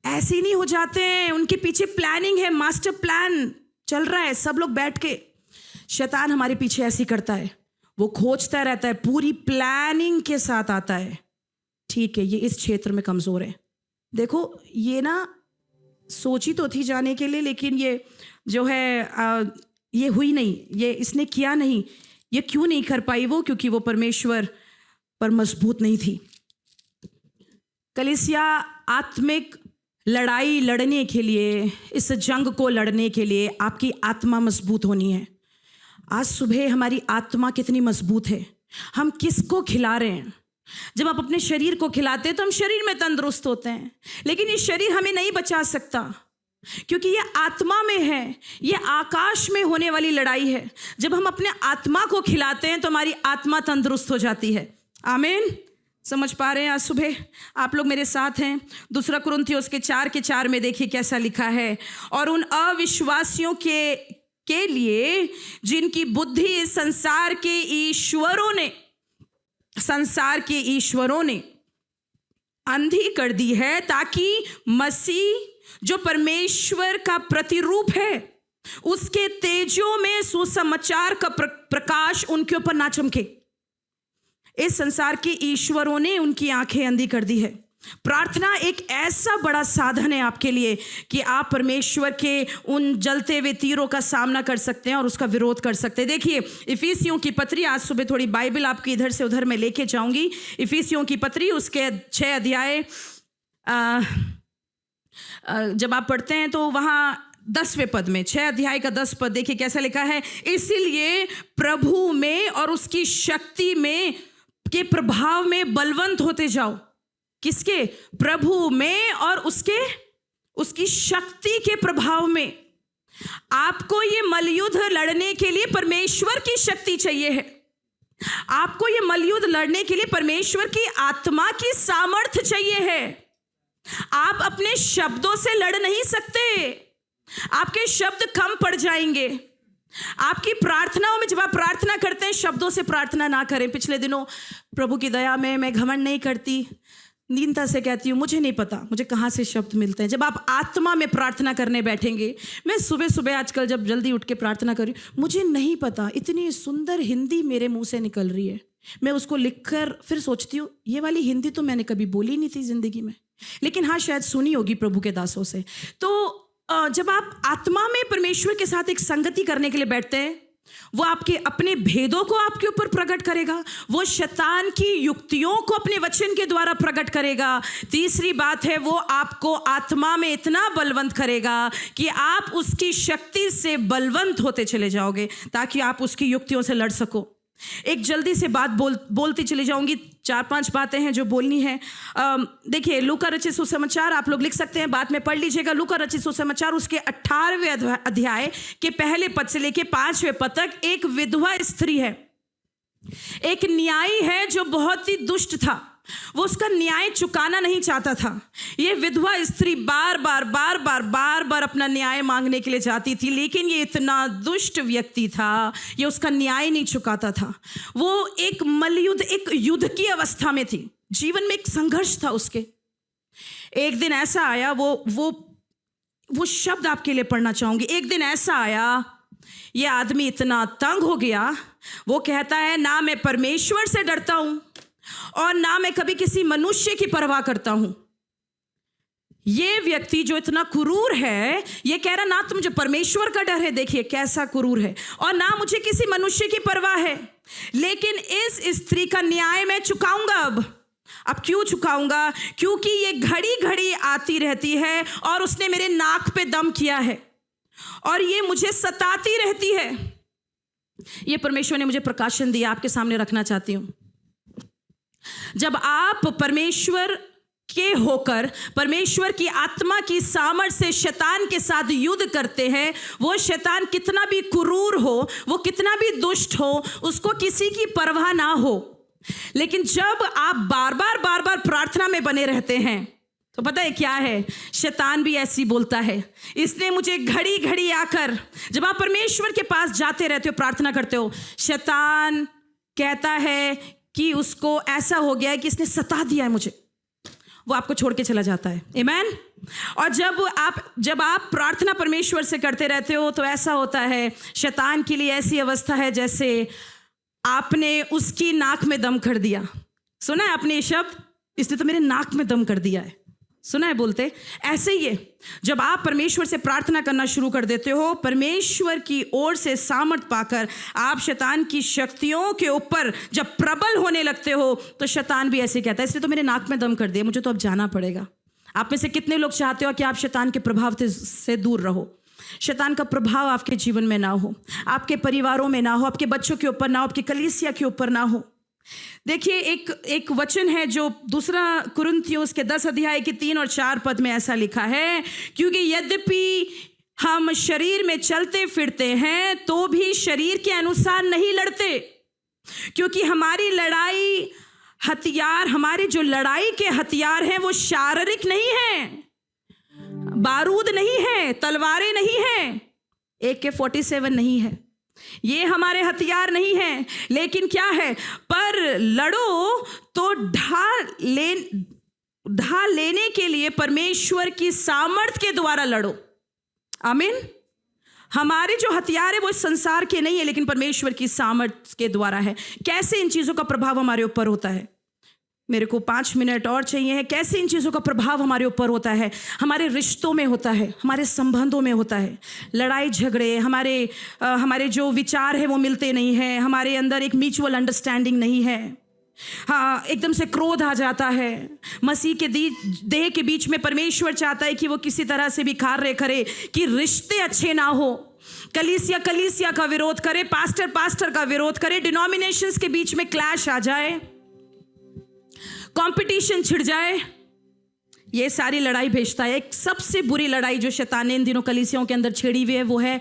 ऐसे ही नहीं हो जाते हैं। उनके पीछे प्लानिंग है, मास्टर प्लान चल रहा है। सब लोग बैठ के, शैतान हमारे पीछे ऐसे ही करता है, वो खोजता रहता है, पूरी प्लानिंग के साथ आता है। ठीक है, ये इस क्षेत्र में कमजोर है, देखो ये ना सोची तो थी जाने के लिए, लेकिन ये जो है ये हुई नहीं, ये इसने किया नहीं। ये क्यों नहीं कर पाई वो? क्योंकि वो परमेश्वर पर मजबूत नहीं थी। कलीसिया आत्मिक लड़ाई लड़ने के लिए, इस जंग को लड़ने के लिए आपकी आत्मा मजबूत होनी है। आज सुबह हमारी आत्मा कितनी मजबूत है? हम किसको खिला रहे हैं? जब आप अपने शरीर को खिलाते हैं तो हम शरीर में तंदुरुस्त होते हैं, लेकिन ये शरीर हमें नहीं बचा सकता, क्योंकि ये आत्मा में है, ये आकाश में होने वाली लड़ाई है। जब हम अपने आत्मा को खिलाते हैं तो हमारी आत्मा तंदुरुस्त हो जाती है। आमीन। समझ पा रहे हैं? आज सुबह आप लोग मेरे साथ हैं। 2 कुरिन्थियों के 4:4 में देखिए कैसा लिखा है, और उन अविश्वासियों के लिए जिनकी बुद्धि संसार के ईश्वरों ने अंधी कर दी है, ताकि मसीह जो परमेश्वर का प्रतिरूप है उसके तेजों में सुसमाचार का प्रकाश उनके ऊपर ना चमके। इस संसार के ईश्वरों ने उनकी आंखें अंधी कर दी है। प्रार्थना एक ऐसा बड़ा साधन है आपके लिए कि आप परमेश्वर के उन जलते हुए तीरों का सामना कर सकते हैं और उसका विरोध कर सकते हैं। देखिए इफिसियों की पत्री, आज सुबह थोड़ी बाइबल आपकी इधर से उधर मैं लेके जाऊंगी। इफिसियों की पत्री उसके 6 अध्याय जब आप पढ़ते हैं तो वहाँ 10वें पद में, 6 अध्याय का 10 पद देखिए कैसा लिखा है। इसीलिए प्रभु में और उसकी शक्ति में के प्रभाव में बलवंत होते जाओ। किसके? प्रभु में और उसकी शक्ति के प्रभाव में। आपको ये मलयुद्ध लड़ने के लिए परमेश्वर की शक्ति चाहिए है। आपको ये मलयुद्ध लड़ने के लिए परमेश्वर की आत्मा की सामर्थ्य चाहिए है। आप अपने शब्दों से लड़ नहीं सकते। आपके शब्द कम पड़ जाएंगे। आपकी प्रार्थनाओं में, जब आप प्रार्थना करते हैं, शब्दों से प्रार्थना ना करें। पिछले दिनों प्रभु की दया में मैं घमंड नहीं करती, दीनता से कहती हूँ, मुझे नहीं पता मुझे कहाँ से शब्द मिलते हैं। जब आप आत्मा में प्रार्थना करने बैठेंगे, मैं सुबह सुबह आजकल जब जल्दी उठ के प्रार्थना कर रही हूँ, मुझे नहीं पता इतनी सुंदर हिंदी मेरे मुंह से निकल रही है। मैं उसको लिखकर फिर सोचती हूँ, ये वाली हिंदी तो मैंने कभी बोली नहीं थी जिंदगी में, लेकिन हाँ शायद सुनी होगी प्रभु के दासों से। तो जब आप आत्मा में परमेश्वर के साथ एक संगति करने के लिए बैठते हैं, वो आपके अपने भेदों को आपके ऊपर प्रकट करेगा, वो शैतान की युक्तियों को अपने वचन के द्वारा प्रकट करेगा। तीसरी बात है, वो आपको आत्मा में इतना बलवंत करेगा कि आप उसकी शक्ति से बलवंत होते चले जाओगे, ताकि आप उसकी युक्तियों से लड़ सको। एक जल्दी से बात बोलती चली जाऊंगी, 4-5 बातें हैं जो बोलनी है। देखिए लूका रचित सुसमाचार, आप लोग लिख सकते हैं, बाद में पढ़ लीजिएगा। लूका रचित सुसमाचार उसके 18वें अध्याय के पहले पद से लेके 5वें पद तक एक विधवा स्त्री है, एक न्यायी है जो बहुत ही दुष्ट था। वो उसका न्याय चुकाना नहीं चाहता था। ये विधवा स्त्री बार बार अपना न्याय मांगने के लिए जाती थी, लेकिन ये इतना दुष्ट व्यक्ति था, ये उसका न्याय नहीं चुकाता था। वो एक मलयुद्ध, एक युद्ध की अवस्था में थी, जीवन में एक संघर्ष था उसके। एक दिन ऐसा आया, वो शब्द आपके लिए पढ़ना चाहूंगी। एक दिन ऐसा आया, ये आदमी इतना तंग हो गया, वो कहता है, ना मैं परमेश्वर से डरता हूं और ना मैं कभी किसी मनुष्य की परवाह करता हूं। ये व्यक्ति जो इतना क्रूर है, ये कह रहा, ना तो मुझे परमेश्वर का डर है, देखिए कैसा क्रूर है, और ना मुझे किसी मनुष्य की परवाह है, लेकिन इस स्त्री का न्याय मैं चुकाऊंगा। अब अब क्यों चुकाऊंगा? क्योंकि ये घड़ी घड़ी आती रहती है और उसने मेरे नाक पे दम किया है और ये मुझे सताती रहती है। ये परमेश्वर ने मुझे प्रकाशन दिया, आपके सामने रखना चाहती हूं। जब आप परमेश्वर के होकर परमेश्वर की आत्मा की सामर्थ से शैतान के साथ युद्ध करते हैं, वो शैतान कितना भी क्रूर हो, वो कितना भी दुष्ट हो, उसको किसी की परवाह ना हो। लेकिन जब आप बार बार प्रार्थना में बने रहते हैं तो पता है क्या है, शैतान भी ऐसी बोलता है। इसने मुझे घड़ी घड़ी आकर, जब आप परमेश्वर के पास जाते रहते हो, प्रार्थना करते हो, शैतान कहता है कि उसको ऐसा हो गया है कि इसने सता दिया है मुझे, वो आपको छोड़ के चला जाता है। आमीन। और जब आप प्रार्थना परमेश्वर से करते रहते हो तो ऐसा होता है, शैतान के लिए ऐसी अवस्था है जैसे आपने उसकी नाक में दम कर दिया। सुना है आपने ये शब्द, इसने तो मेरे नाक में दम कर दिया है, सुना है बोलते? ऐसे ही है, जब आप परमेश्वर से प्रार्थना करना शुरू कर देते हो, परमेश्वर की ओर से सामर्थ पाकर आप शैतान की शक्तियों के ऊपर जब प्रबल होने लगते हो तो शैतान भी ऐसे कहता है, इसने तो मेरे नाक में दम कर दिया, मुझे तो अब जाना पड़ेगा। आप में से कितने लोग चाहते हो कि आप शैतान के प्रभाव से दूर रहो, शैतान का प्रभाव आपके जीवन में ना हो, आपके परिवारों में ना हो, आपके बच्चों के ऊपर ना हो, आपकी कलीसिया के ऊपर ना हो? देखिए, एक वचन है जो 2 कुरिन्थियों के 10 अध्याय के 3 और 4 पद में ऐसा लिखा है, क्योंकि यद्यपि हम शरीर में चलते फिरते हैं तो भी शरीर के अनुसार नहीं लड़ते, क्योंकि हमारी हमारे जो लड़ाई के हथियार हैं वो शारीरिक नहीं हैं, बारूद नहीं है, तलवारें नहीं है, AK-47 नहीं है, ये हमारे हथियार नहीं है। लेकिन क्या है, पर लड़ो तो ढाल लेने के लिए परमेश्वर की सामर्थ के द्वारा लड़ो। आमीन। हमारे जो हथियार है वो संसार के नहीं है, लेकिन परमेश्वर की सामर्थ के द्वारा है। कैसे इन चीजों का प्रभाव हमारे ऊपर होता है? मेरे को 5 मिनट और चाहिए है। कैसे इन चीज़ों का प्रभाव हमारे ऊपर होता है? हमारे रिश्तों में होता है, हमारे संबंधों में होता है। लड़ाई झगड़े, हमारे जो विचार है वो मिलते नहीं हैं, हमारे अंदर एक म्यूचुअल अंडरस्टैंडिंग नहीं है। हाँ, एकदम से क्रोध आ जाता है। मसीह के देह के बीच में परमेश्वर चाहता है कि वो किसी तरह से भी कार्य करे कि रिश्ते अच्छे ना हो, कलीसिया का विरोध करे, पास्टर का विरोध करे, डिनोमिनेशंस के बीच में क्लैश आ जाए, कंपटीशन छिड़ जाए। ये सारी लड़ाई भेजता है। एक सबसे बुरी लड़ाई जो शैतान ने इन दिनों कलीसियाओं के अंदर छेड़ी हुई है वो है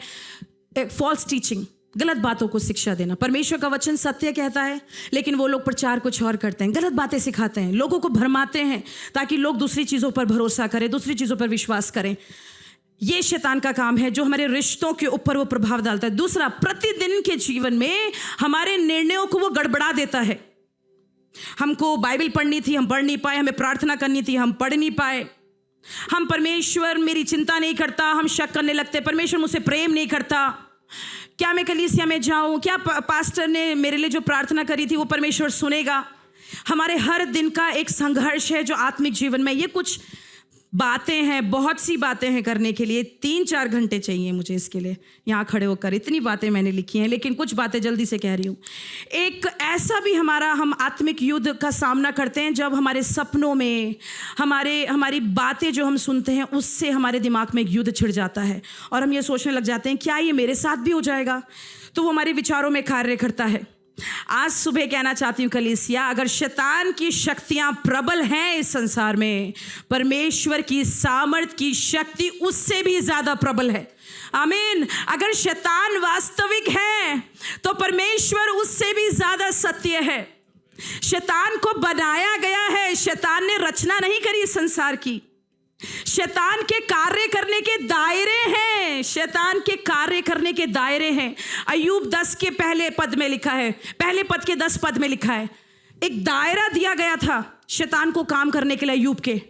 फॉल्स टीचिंग, गलत बातों को शिक्षा देना। परमेश्वर का वचन सत्य कहता है, लेकिन वो लोग प्रचार कुछ और करते हैं, गलत बातें सिखाते हैं, लोगों को भरमाते हैं ताकि लोग दूसरी चीज़ों पर भरोसा करें, दूसरी चीज़ों पर विश्वास करें। ये शैतान का काम है जो हमारे रिश्तों के ऊपर वो प्रभाव डालता है। दूसरा, प्रतिदिन के जीवन में हमारे निर्णयों को वो गड़बड़ा देता है। हमको बाइबल पढ़नी थी, हम पढ़ नहीं पाए, हमें प्रार्थना करनी थी, हम पढ़ नहीं पाए, हम परमेश्वर मेरी चिंता नहीं करता, हम शक करने लगते, परमेश्वर मुझसे प्रेम नहीं करता, क्या मैं कलीसिया में जाऊं, क्या पास्टर ने मेरे लिए जो प्रार्थना करी थी वो परमेश्वर सुनेगा। हमारे हर दिन का एक संघर्ष है जो आत्मिक जीवन में, ये कुछ बातें हैं, बहुत सी बातें हैं करने के लिए, 3-4 घंटे चाहिए मुझे इसके लिए यहाँ खड़े होकर, इतनी बातें मैंने लिखी हैं, लेकिन कुछ बातें जल्दी से कह रही हूँ। एक ऐसा भी हम आत्मिक युद्ध का सामना करते हैं जब हमारे सपनों में हमारी बातें जो हम सुनते हैं उससे हमारे दिमाग में एक युद्ध छिड़ जाता है और हम ये सोचने लग जाते हैं क्या ये मेरे साथ भी हो जाएगा, तो वो हमारे विचारों में कार्य करता है। आज सुबह कहना चाहती हूँ कलीसिया, अगर शैतान की शक्तियां प्रबल हैं इस संसार में, परमेश्वर की सामर्थ की शक्ति उससे भी ज्यादा प्रबल है। आमीन। अगर शैतान वास्तविक है तो परमेश्वर उससे भी ज्यादा सत्य है। शैतान को बनाया गया है, शैतान ने रचना नहीं करी इस संसार की। शैतान के कार्य करने के दायरे हैं, शैतान के कार्य करने के दायरे हैं। अय्यूब 10 के पहले पद में लिखा है, पहले पद के 10 पद में लिखा है, एक दायरा दिया गया था शैतान को काम करने के लिए अय्यूब के।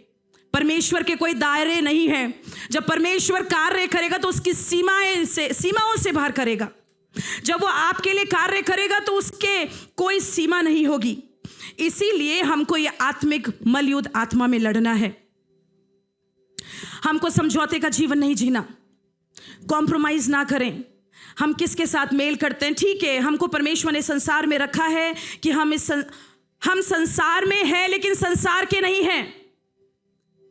परमेश्वर के कोई दायरे नहीं है। जब परमेश्वर कार्य करेगा तो उसकी सीमाओं से बाहर करेगा। जब वो आपके लिए कार्य करेगा तो उसके कोई सीमा नहीं होगी। इसीलिए हमको ये आत्मिक मलयुद्ध आत्मा में लड़ना है। हमको समझौते का जीवन नहीं जीना, कॉम्प्रोमाइज ना करें। हम किसके साथ मेल करते हैं? ठीक है, हमको परमेश्वर ने संसार में रखा है कि हम हम संसार में हैं लेकिन संसार के नहीं हैं।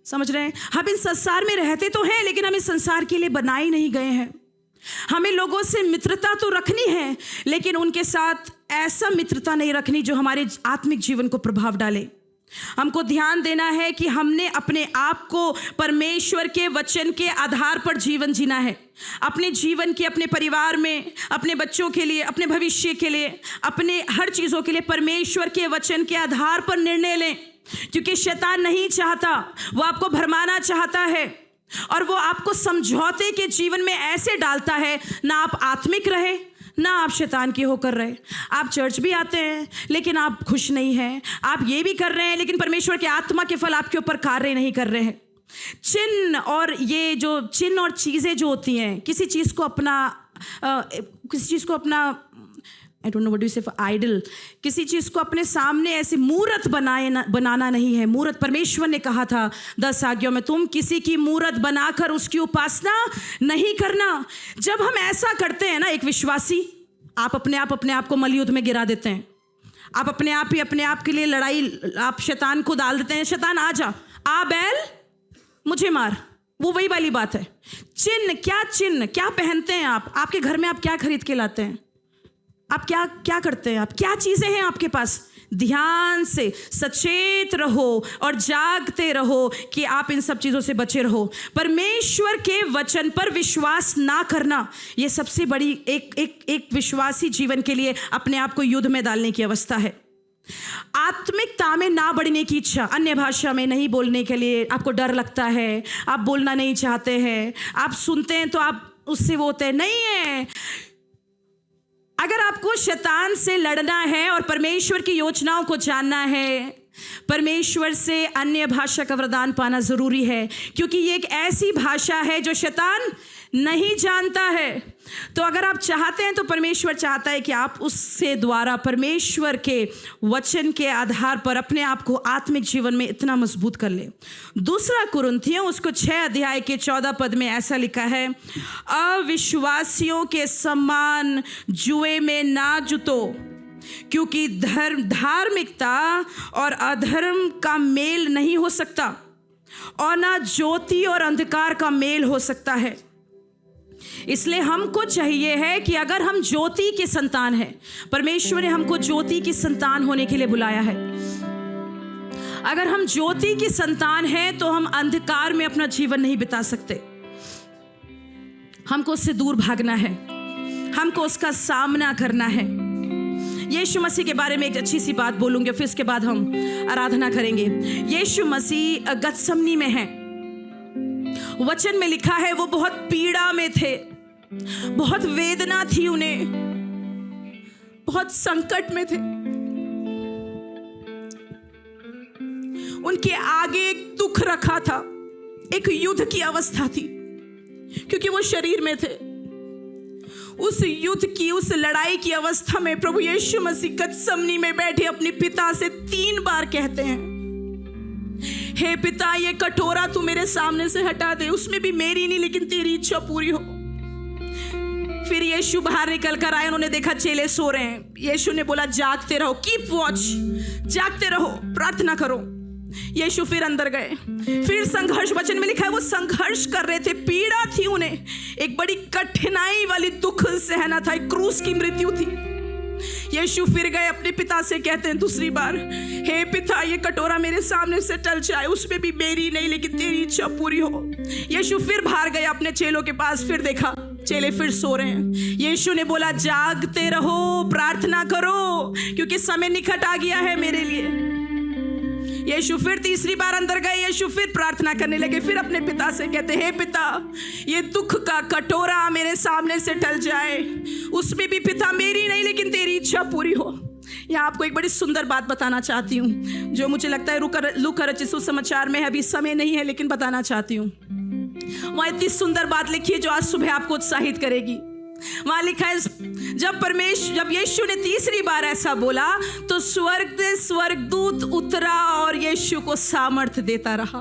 समझ रहे हैं? हम इस संसार में रहते तो हैं लेकिन हम इस संसार के लिए बनाए नहीं गए हैं। हमें लोगों से मित्रता तो रखनी है लेकिन उनके साथ ऐसा मित्रता नहीं रखनी जो हमारे आत्मिक जीवन को प्रभाव डाले। हमको ध्यान देना है कि हमने अपने आप को परमेश्वर के वचन के आधार पर जीवन जीना है। अपने जीवन के, अपने परिवार में, अपने बच्चों के लिए, अपने भविष्य के लिए, अपने हर चीज़ों के लिए परमेश्वर के वचन के आधार पर निर्णय लें, क्योंकि शैतान नहीं चाहता, वो आपको भरमाना चाहता है और वो आपको समझौते के जीवन में ऐसे डालता है, ना आप आत्मिक रहे ना आप शैतान के होकर रहे। आप चर्च भी आते हैं लेकिन आप खुश नहीं हैं, आप ये भी कर रहे हैं लेकिन परमेश्वर के आत्मा के फल आपके ऊपर कार्य नहीं कर रहे हैं। चिन्ह और ये जो चिन्ह और चीज़ें जो होती हैं, किसी चीज़ को अपना I don't know what you से, आइडल, किसी चीज़ को अपने सामने ऐसे मूर्त बनाना नहीं है। मूर्त, परमेश्वर ने कहा था 10 आज्ञाओं में, तुम किसी की मूर्त बनाकर उसकी उपासना नहीं करना। जब हम ऐसा करते हैं ना, एक विश्वासी, आप अपने आप को मलयुद्ध में गिरा देते हैं। आप अपने आप के लिए लड़ाई, आप शैतान को डाल देते हैं, शैतान आ जा, आ बैल मुझे मार। वो वही वाली बात है। चिन्ह क्या पहनते हैं आप? आपके घर में आप क्या खरीद के लाते हैं? आप क्या करते हैं? आप क्या चीज़ें हैं आपके पास? ध्यान से सचेत रहो और जागते रहो कि आप इन सब चीज़ों से बचे रहो। परमेश्वर के वचन पर विश्वास ना करना, ये सबसे बड़ी एक विश्वासी जीवन के लिए अपने आप को युद्ध में डालने की अवस्था है। आत्मिकता में ना बढ़ने की इच्छा, अन्य भाषा में नहीं बोलने के लिए आपको डर लगता है, आप बोलना नहीं चाहते हैं, आप सुनते हैं तो आप उससे वो होते हैं, नहीं है। अगर आपको शैतान से लड़ना है और परमेश्वर की योजनाओं को जानना है, परमेश्वर से अन्य भाषा का वरदान पाना ज़रूरी है, क्योंकि ये एक ऐसी भाषा है जो शैतान नहीं जानता है। तो अगर आप चाहते हैं तो परमेश्वर चाहता है कि आप उससे द्वारा परमेश्वर के वचन के आधार पर अपने आप को आत्मिक जीवन में इतना मजबूत कर ले। दूसरा कुरिन्थियों उसको 6 अध्याय के 14 पद में ऐसा लिखा है, अविश्वासियों के समान जुए में ना जुतो, क्योंकि धार्मिकता और अधर्म का मेल नहीं हो सकता और ना ज्योति और अंधकार का मेल हो सकता है। इसलिए हमको चाहिए है कि अगर हम ज्योति की संतान हैं, परमेश्वर ने हमको ज्योति की संतान होने के लिए बुलाया है। अगर हम ज्योति की संतान हैं तो हम अंधकार में अपना जीवन नहीं बिता सकते। हमको उससे दूर भागना है, हमको उसका सामना करना है। यीशु मसीह के बारे में एक अच्छी सी बात बोलूंगी, फिर इसके बाद हम आराधना करेंगे। यीशु मसीह गतसमनी में है, वचन में लिखा है वो बहुत पीड़ा में थे, बहुत वेदना थी उन्हें, बहुत संकट में थे। उनके आगे एक दुख रखा था, एक युद्ध की अवस्था थी, क्योंकि वो शरीर में थे। उस युद्ध की, उस लड़ाई की अवस्था में प्रभु यीशु मसीह गतसमनी में बैठे अपने पिता से 3 बार कहते हैं, हे पिता, ये कटोरा तू मेरे सामने से हटा दे, उसमें भी मेरी नहीं लेकिन तेरी इच्छा पूरी हो। फिर यीशु बाहर निकल कर आए, उन्होंने देखा चेले सो रहे हैं। यीशु ने बोला जागते रहो, कीप वॉच, जागते रहो, प्रार्थना करो। यीशु फिर अंदर गए, फिर संघर्ष, वचन में लिखा है वो संघर्ष कर रहे थे, पीड़ा थी उन्हें, एक बड़ी कठिनाई वाली दुख सहना था, एक क्रूस की मृत्यु थी। यीशु फिर गए अपने पिता से, कहते हैं दूसरी बार, हे पिता, ये कटोरा मेरे सामने से टल जाए, उसमें भी मेरी नहीं लेकिन तेरी इच्छा पूरी हो। यीशु फिर बाहर गए अपने चेलों के पास, फिर देखा चेले फिर सो रहे हैं। यीशु ने बोला जागते रहो, प्रार्थना करो, क्योंकि समय निकट आ गया है मेरे लिए। यीशु फिर तीसरी बार अंदर गए, यीशु फिर प्रार्थना करने लगे, फिर अपने पिता से कहते, हे पिता, ये दुख का कटोरा मेरे सामने से टल जाए, उसमें भी पिता मेरी नहीं लेकिन तेरी इच्छा पूरी हो। यहाँ आपको एक बड़ी सुंदर बात बताना चाहती हूँ, जो मुझे लगता है लूका रचित सुसमाचार में है, अभी समय नहीं है लेकिन बताना चाहती हूँ। वहाँ इतनी सुंदर बात लिखी है जो आज सुबह आपको उत्साहित करेगी। वहां लिखा है, जब यीशु ने तीसरी बार ऐसा बोला तो स्वर्ग से स्वर्गदूत उतरा और यीशु को सामर्थ्य देता रहा।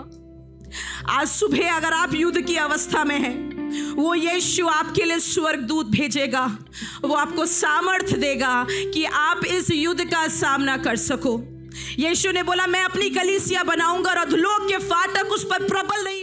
आज सुबह अगर आप युद्ध की अवस्था में हैं, वो यीशु आपके लिए स्वर्गदूत भेजेगा, वो आपको सामर्थ्य देगा कि आप इस युद्ध का सामना कर सको। यीशु ने बोला मैं अपनी कलीसिया बनाऊंगा और अधोलोक के फाटक उस पर प्रबल नहीं